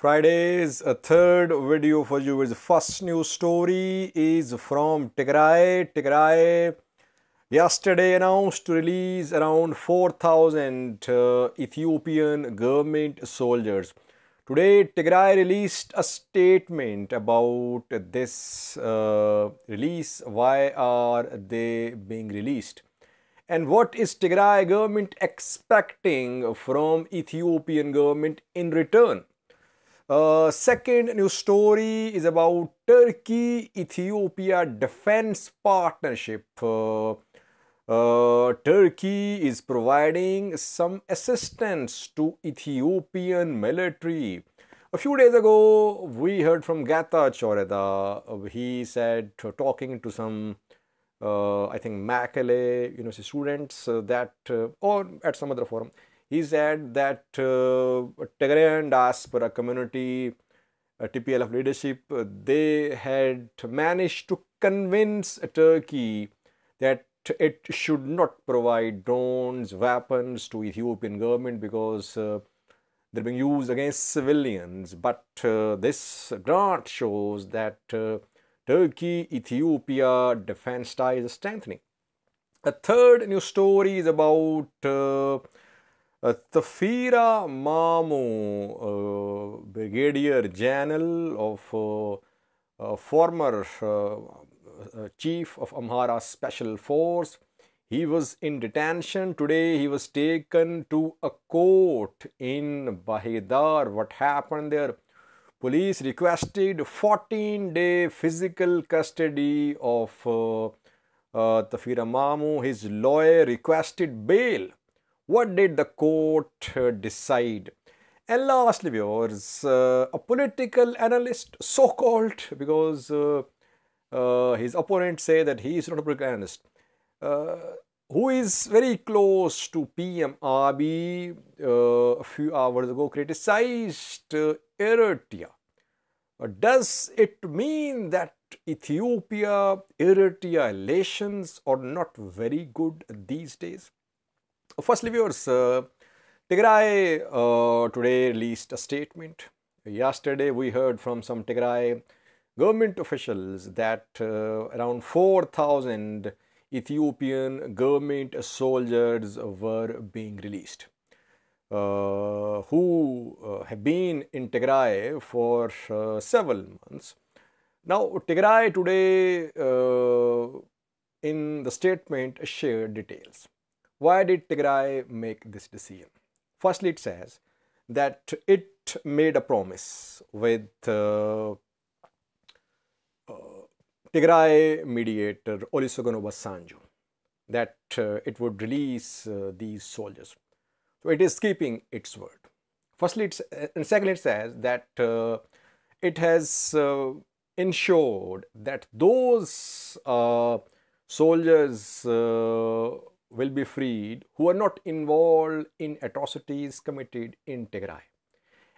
Friday's third video for you is first news story is from Tigray. Tigray yesterday announced to release around 4,000 Ethiopian government soldiers. Today, Tigray released a statement about this release. Why are they being released? And what is Tigray government expecting from Ethiopian government in return? Second news story is about Turkey-Ethiopia defense partnership. Turkey is providing some assistance to Ethiopian military. A few days ago, we heard from Gata Choreda. He said, talking to some, I think, Makale University students or at some other forum, he said that Tigrayan diaspora community, TPLF leadership, they had managed to convince Turkey that it should not provide drones, weapons to Ethiopian government because they're being used against civilians. But this grant shows that Turkey-Ethiopia defense ties are strengthening. A third news story is about Tefera Mamo, Brigadier General of former Chief of Amhara Special Force. He was in detention. Today he was taken to a court in Bahidar. What happened there? Police requested 14-day physical custody of Tefera Mamo. His lawyer requested bail. What did the court decide? And lastly, viewers, a political analyst, so-called, because his opponents say that he is not a political analyst, who is very close to PM Abiy, a few hours ago criticized Eritrea. Does it mean that Ethiopia-Eritrea relations are not very good these days? Firstly, viewers, Tigray today released a statement. Yesterday, we heard from some Tigray government officials that around 4,000 Ethiopian government soldiers were being released, who have been in Tigray for several months. Now, Tigray today in the statement shared details. Why did Tigray make this decision? Firstly, it says that it made a promise with Tigray mediator Olusegun Obasanjo that it would release these soldiers. So it is keeping its word. Firstly, and secondly, it says that it has ensured that those soldiers will be freed who are not involved in atrocities committed in Tigray.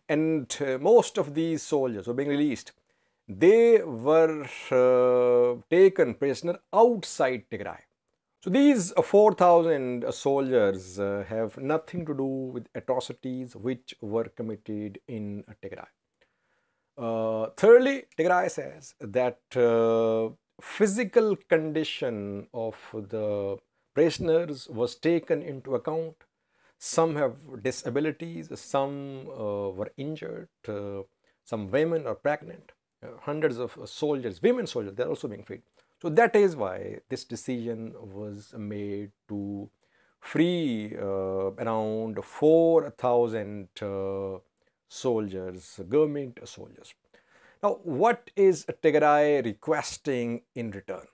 And most of these soldiers who are being released, they were taken prisoner outside Tigray. So these 4,000 soldiers have nothing to do with atrocities which were committed in Tigray. Thirdly, Tigray says that physical condition of the prisoners was taken into account. Some have disabilities, some were injured, some women are pregnant. Hundreds of soldiers, women soldiers, they're also being freed. So that is why this decision was made to free around 4,000 soldiers, government soldiers. Now, what is Tigray requesting in return?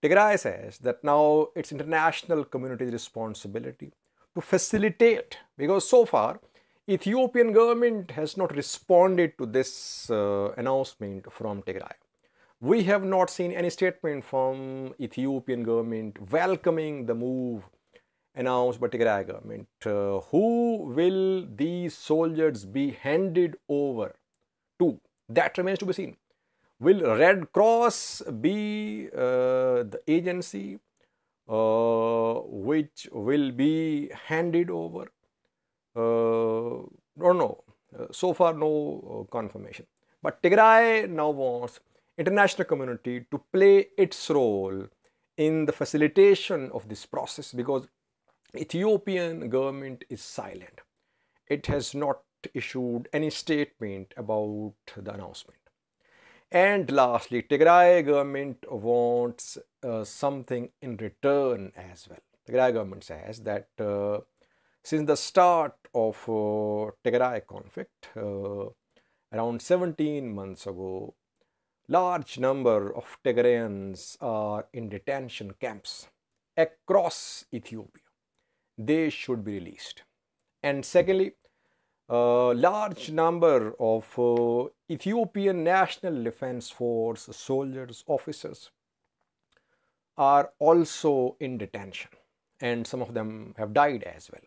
Tigray says that now it's international community's responsibility to facilitate, because so far Ethiopian government has not responded to this announcement from Tigray. We have not seen any statement from Ethiopian government welcoming the move announced by Tigray government. Who will these soldiers be handed over to? That remains to be seen. Will Red Cross be the agency which will be handed over? Or no? So far, no confirmation. But Tigray now wants international community to play its role in the facilitation of this process, because Ethiopian government is silent. It has not issued any statement about the announcement. And lastly, Tigray government wants something in return as well. Tigray government says that since the start of Tigray conflict, around 17 months ago, large number of Tigrayans are in detention camps across Ethiopia. They should be released. And secondly, a large number of Ethiopian National Defense Force soldiers, officers are also in detention, and some of them have died as well.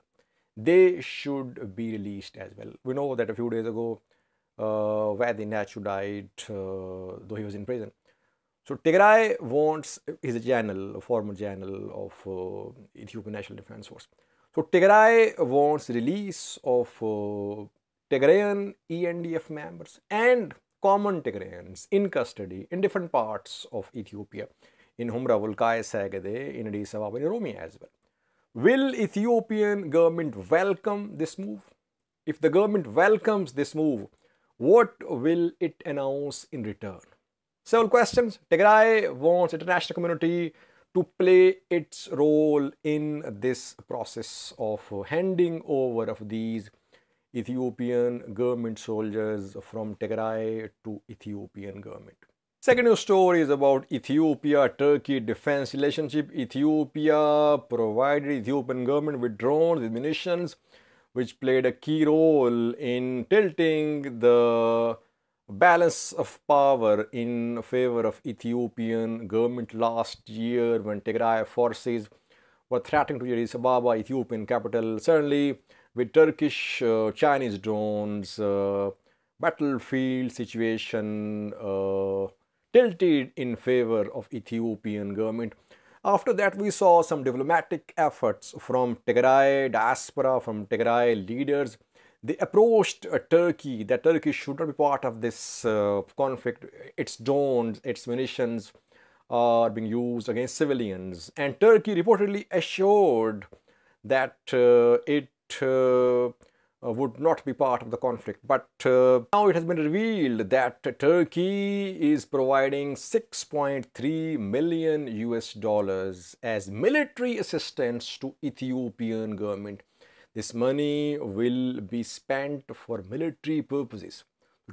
They should be released as well. We know that a few days ago, Vadi Nachu died, though he was in prison. So Tigray wants, he's a former general of Ethiopian National Defense Force. So Tigray wants release of Tigrayan ENDF members and common Tigrayans in custody in different parts of Ethiopia, in Humra, Volkai, Sagade, in Addis Ababa, in Oromia as well. Will Ethiopian government welcome this move? If the government welcomes this move, what will it announce in return? Several questions. Tigray wants international community to play its role in this process of handing over of these Ethiopian government soldiers from Tigray to Ethiopian government. Second news story is about Ethiopia-Turkey defense relationship. Ethiopia provided Ethiopian government with drones, with munitions, which played a key role in tilting the balance of power in favor of Ethiopian government last year when Tigray forces were threatening to Addis Ababa, Ethiopian capital. Certainly, with Turkish, Chinese drones, battlefield situation tilted in favor of Ethiopian government. After that, we saw some diplomatic efforts from Tigray diaspora, from Tigray leaders. They approached Turkey, that Turkey should not be part of this conflict. Its drones, its munitions are being used against civilians. And Turkey reportedly assured that it would not be part of the conflict. But now it has been revealed that Turkey is providing 6.3 million US dollars as military assistance to Ethiopian government. This money will be spent for military purposes.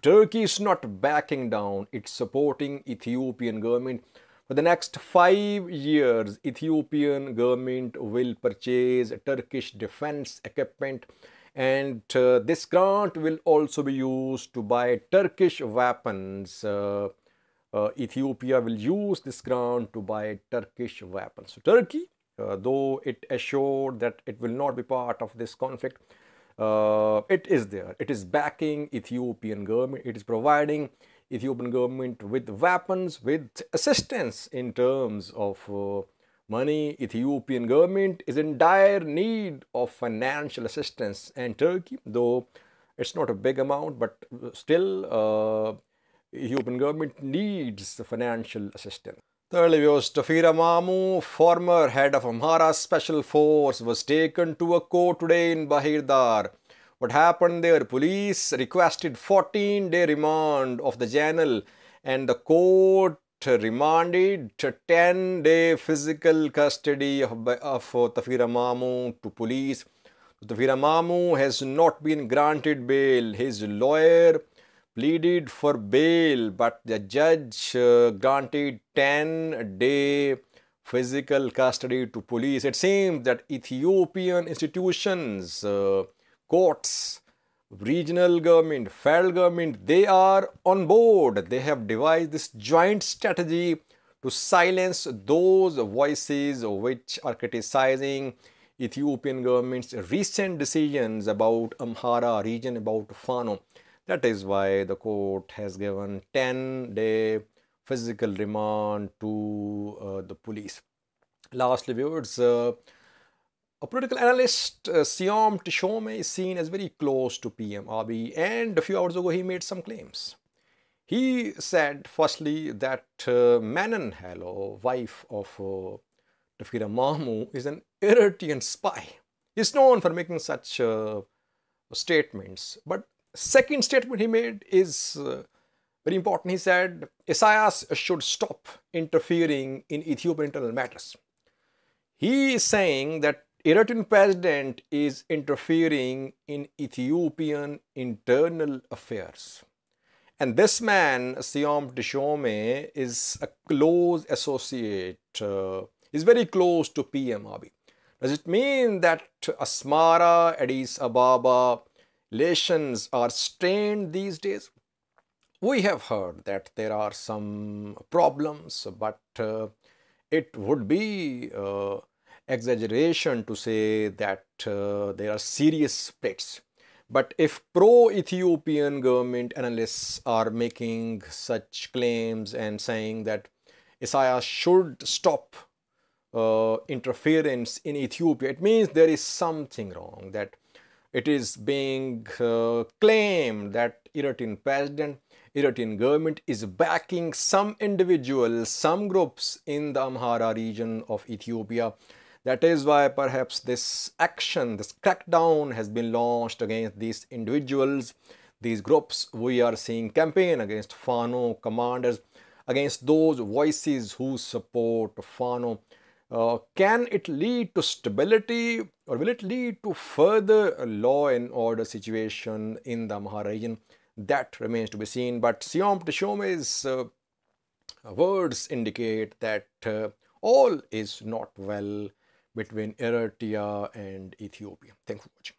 Turkey is not backing down. It's supporting Ethiopian government. For the next 5 years, Ethiopian government will purchase Turkish defense equipment, and this grant will also be used to buy Turkish weapons. Ethiopia will use this grant to buy Turkish weapons. So Turkey, though it assured that it will not be part of this conflict, it is there. It is backing Ethiopian government. It is providing Ethiopian government with weapons, with assistance in terms of money. Ethiopian government is in dire need of financial assistance, and Turkey, though it's not a big amount, but still Ethiopian government needs the financial assistance. Thirdly, was Tefera Mamo, former head of Amhara Special Force, was taken to a court today in Bahirdar. What happened there? Police requested 14-day remand of the general, and the court remanded 10-day physical custody of Tefera Mamo to police. Tefera Mamo has not been granted bail. His lawyer pleaded for bail, but the judge granted 10-day physical custody to police. It seems that Ethiopian institutions, courts, regional government, federal government, they are on board. They have devised this joint strategy to silence those voices which are criticizing Ethiopian government's recent decisions about Amhara region, about Fano. That is why the court has given 10-day physical remand to the police. Lastly, viewers, A political analyst, Siam Tishome, is seen as very close to PM Abiy, and a few hours ago he made some claims. He said, firstly, that Menen Hailu, wife of Tefera Mamo, is an Eritrean spy. He's known for making such statements. But second statement he made is very important. He said, Isaias should stop interfering in Ethiopian internal matters. He is saying that Eritrean president is interfering in Ethiopian internal affairs. And this man, Siam Tishome, is a close associate, is very close to PM Abiy. Does it mean that Asmara Addis Ababa relations are strained these days? We have heard that there are some problems, but it would be exaggeration to say that there are serious splits. But if pro-Ethiopian government analysts are making such claims and saying that Isaias should stop interference in Ethiopia, it means there is something wrong, that it is being claimed that Eritrean president, Eritrean government is backing some individuals, some groups in the Amhara region of Ethiopia. That is why perhaps this action, this crackdown has been launched against these individuals, these groups. We are seeing campaign against Fano commanders, against those voices who support Fano. Can it lead to stability, or will it lead to further law and order situation in the Amhara region? That remains to be seen. But Siam Tishome's words indicate that all is not well between Eritrea and Ethiopia. Thanks for watching.